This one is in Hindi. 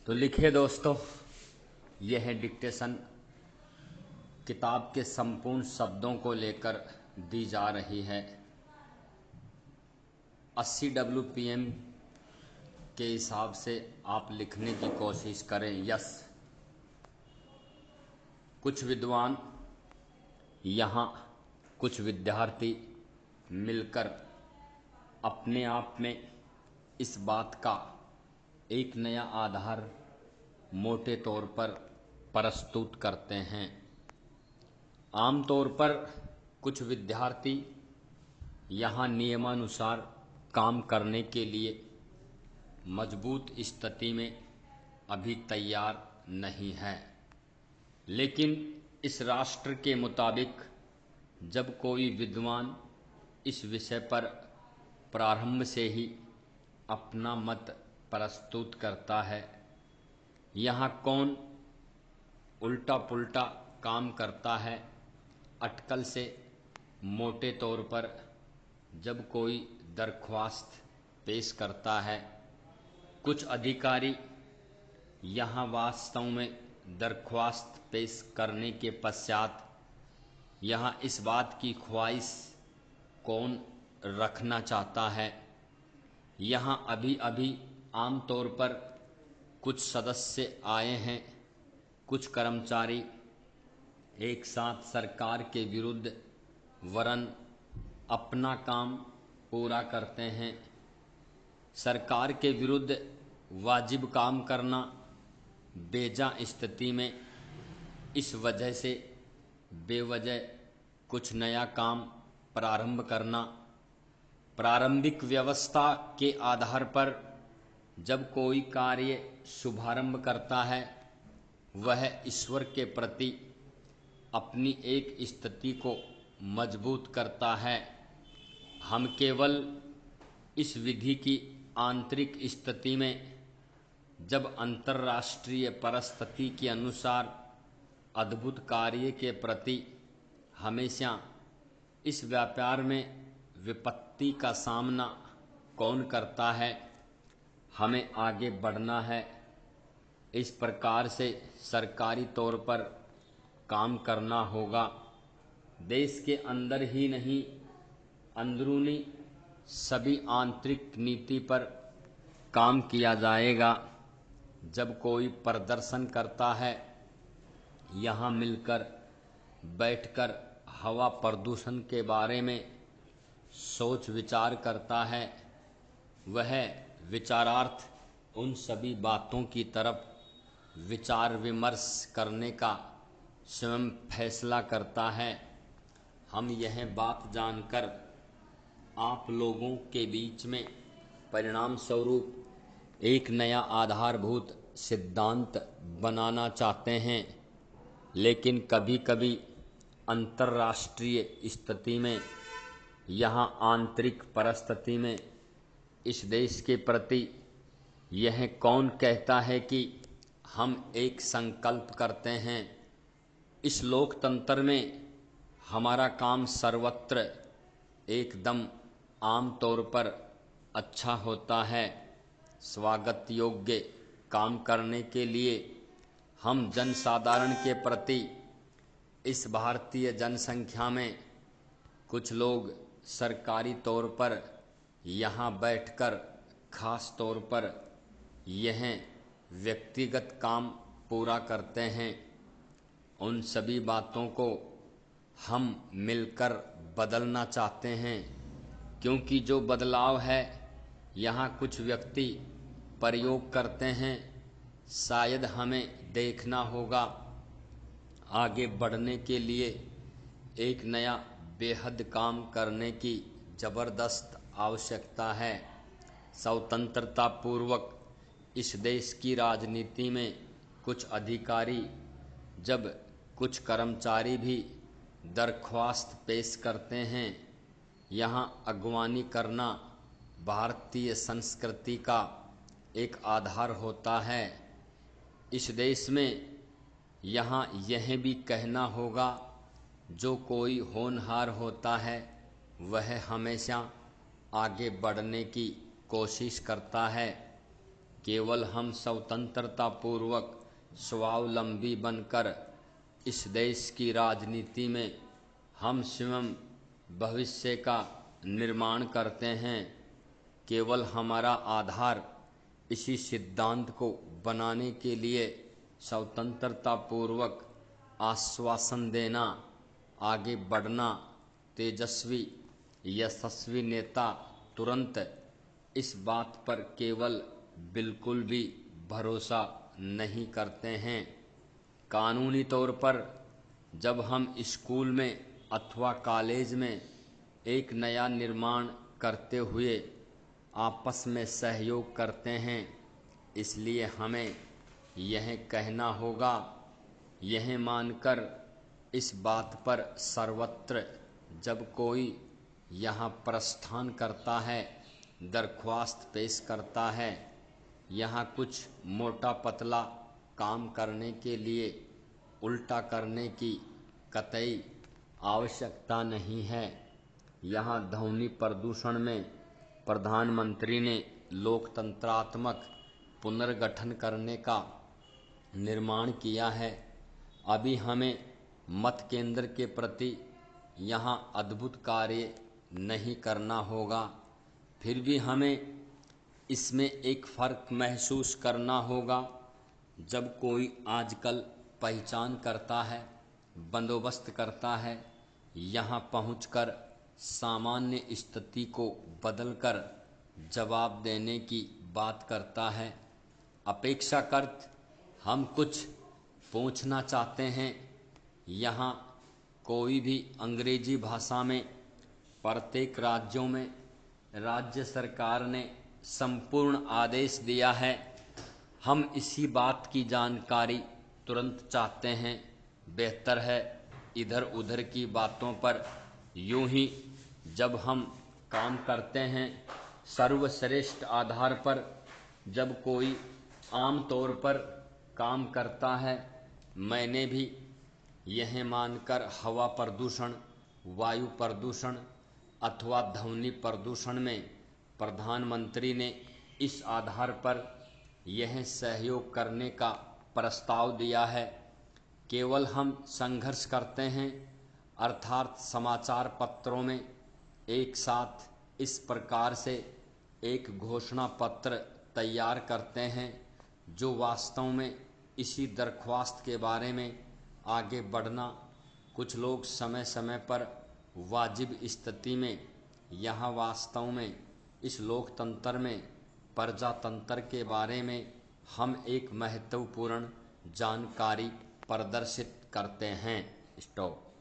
तो लिखिए दोस्तों, यह है डिक्टेशन। किताब के संपूर्ण शब्दों को लेकर दी जा रही है। 80 WPM के हिसाब से आप लिखने की कोशिश करें। यस, कुछ विद्वान यहाँ कुछ विद्यार्थी मिलकर अपने आप में इस बात का एक नया आधार मोटे तौर पर प्रस्तुत करते हैं। आमतौर पर कुछ विद्यार्थी यहाँ नियमानुसार काम करने के लिए मजबूत स्थिति में अभी तैयार नहीं है, लेकिन इस राष्ट्र के मुताबिक जब कोई विद्वान इस विषय पर प्रारंभ से ही अपना मत प्रस्तुत करता है, यहाँ कौन उल्टा पुल्टा काम करता है। अटकल से मोटे तौर पर जब कोई दरख्वास्त पेश करता है, कुछ अधिकारी यहाँ वास्तव में दरख्वास्त पेश करने के पश्चात यहाँ इस बात की ख्वाहिश कौन रखना चाहता है। यहाँ अभी अभी आमतौर पर कुछ सदस्य आए हैं, कुछ कर्मचारी एक साथ सरकार के विरुद्ध वरन अपना काम पूरा करते हैं। सरकार के विरुद्ध वाजिब काम करना बेजा स्थिति में इस वजह से बेवजह कुछ नया काम प्रारंभ करना। प्रारंभिक व्यवस्था के आधार पर जब कोई कार्य शुभारंभ करता है, वह ईश्वर के प्रति अपनी एक स्थिति को मजबूत करता है। हम केवल इस विधि की आंतरिक स्थिति में जब अंतर्राष्ट्रीय परिस्थिति के अनुसार अद्भुत कार्य के प्रति हमेशा इस व्यापार में विपत्ति का सामना कौन करता है, हमें आगे बढ़ना है। इस प्रकार से सरकारी तौर पर काम करना होगा। देश के अंदर ही नहीं, अंदरूनी सभी आंतरिक नीति पर काम किया जाएगा। जब कोई प्रदर्शन करता है, यहाँ मिलकर बैठकर हवा प्रदूषण के बारे में सोच विचार करता है, वह विचारार्थ उन सभी बातों की तरफ विचार विमर्श करने का स्वयं फैसला करता है। हम यह बात जानकर आप लोगों के बीच में परिणाम स्वरूप एक नया आधारभूत सिद्धांत बनाना चाहते हैं, लेकिन कभी कभी अंतर्राष्ट्रीय स्थिति में, यहाँ आंतरिक परिस्थिति में इस देश के प्रति यह कौन कहता है कि हम एक संकल्प करते हैं। इस लोकतंत्र में हमारा काम सर्वत्र एकदम आम तौर पर अच्छा होता है। स्वागत योग्य काम करने के लिए हम जनसाधारण के प्रति इस भारतीय जनसंख्या में कुछ लोग सरकारी तौर पर यहाँ बैठकर खास तौर पर यह व्यक्तिगत काम पूरा करते हैं। उन सभी बातों को हम मिलकर बदलना चाहते हैं, क्योंकि जो बदलाव है यहाँ कुछ व्यक्ति प्रयोग करते हैं। शायद हमें देखना होगा आगे बढ़ने के लिए एक नया बेहद काम करने की ज़बरदस्त आवश्यकता है। स्वतंत्रता पूर्वक इस देश की राजनीति में कुछ अधिकारी जब कुछ कर्मचारी भी दरख्वास्त पेश करते हैं, यहाँ अगवानी करना भारतीय संस्कृति का एक आधार होता है। इस देश में यहाँ यह भी कहना होगा, जो कोई होनहार होता है वह हमेशा आगे बढ़ने की कोशिश करता है। केवल हम स्वतंत्रता पूर्वक स्वावलंबी बनकर इस देश की राजनीति में हम स्वयं भविष्य का निर्माण करते हैं। केवल हमारा आधार इसी सिद्धांत को बनाने के लिए स्वतंत्रता पूर्वक आश्वासन देना, आगे बढ़ना, तेजस्वी यशस्वी नेता तुरंत इस बात पर केवल बिल्कुल भी भरोसा नहीं करते हैं। कानूनी तौर पर जब हम स्कूल में अथवा कॉलेज में एक नया निर्माण करते हुए आपस में सहयोग करते हैं, इसलिए हमें यह कहना होगा, यह मानकर इस बात पर सर्वत्र जब कोई यहाँ प्रस्थान करता है, दरख्वास्त पेश करता है, यहाँ कुछ मोटा पतला काम करने के लिए उल्टा करने की कतई आवश्यकता नहीं है। यहाँ ध्वनि प्रदूषण में प्रधानमंत्री ने लोकतंत्रात्मक पुनर्गठन करने का निर्माण किया है। अभी हमें मत केंद्र के प्रति यहाँ अद्भुत कार्य नहीं करना होगा, फिर भी हमें इसमें एक फ़र्क महसूस करना होगा। जब कोई आजकल पहचान करता है, बंदोबस्त करता है, यहाँ पहुंचकर सामान्य स्थिति को बदलकर जवाब देने की बात करता है। अपेक्षाकृत हम कुछ पूछना चाहते हैं। यहाँ कोई भी अंग्रेजी भाषा में प्रत्येक राज्यों में राज्य सरकार ने संपूर्ण आदेश दिया है। हम इसी बात की जानकारी तुरंत चाहते हैं। बेहतर है इधर उधर की बातों पर यूं ही जब हम काम करते हैं, सर्वश्रेष्ठ आधार पर जब कोई आम तौर पर काम करता है, मैंने भी यह मानकर हवा प्रदूषण, वायु प्रदूषण अथवा ध्वनि प्रदूषण में प्रधानमंत्री ने इस आधार पर यह सहयोग करने का प्रस्ताव दिया है। केवल हम संघर्ष करते हैं, अर्थात समाचार पत्रों में एक साथ इस प्रकार से एक घोषणा पत्र तैयार करते हैं जो वास्तव में इसी दरख्वास्त के बारे में आगे बढ़ना। कुछ लोग समय समय पर वाजिब स्थिति में यहाँ वास्तव में इस लोकतंत्र में प्रजातंत्र के बारे में हम एक महत्वपूर्ण जानकारी प्रदर्शित करते हैं। स्टॉप।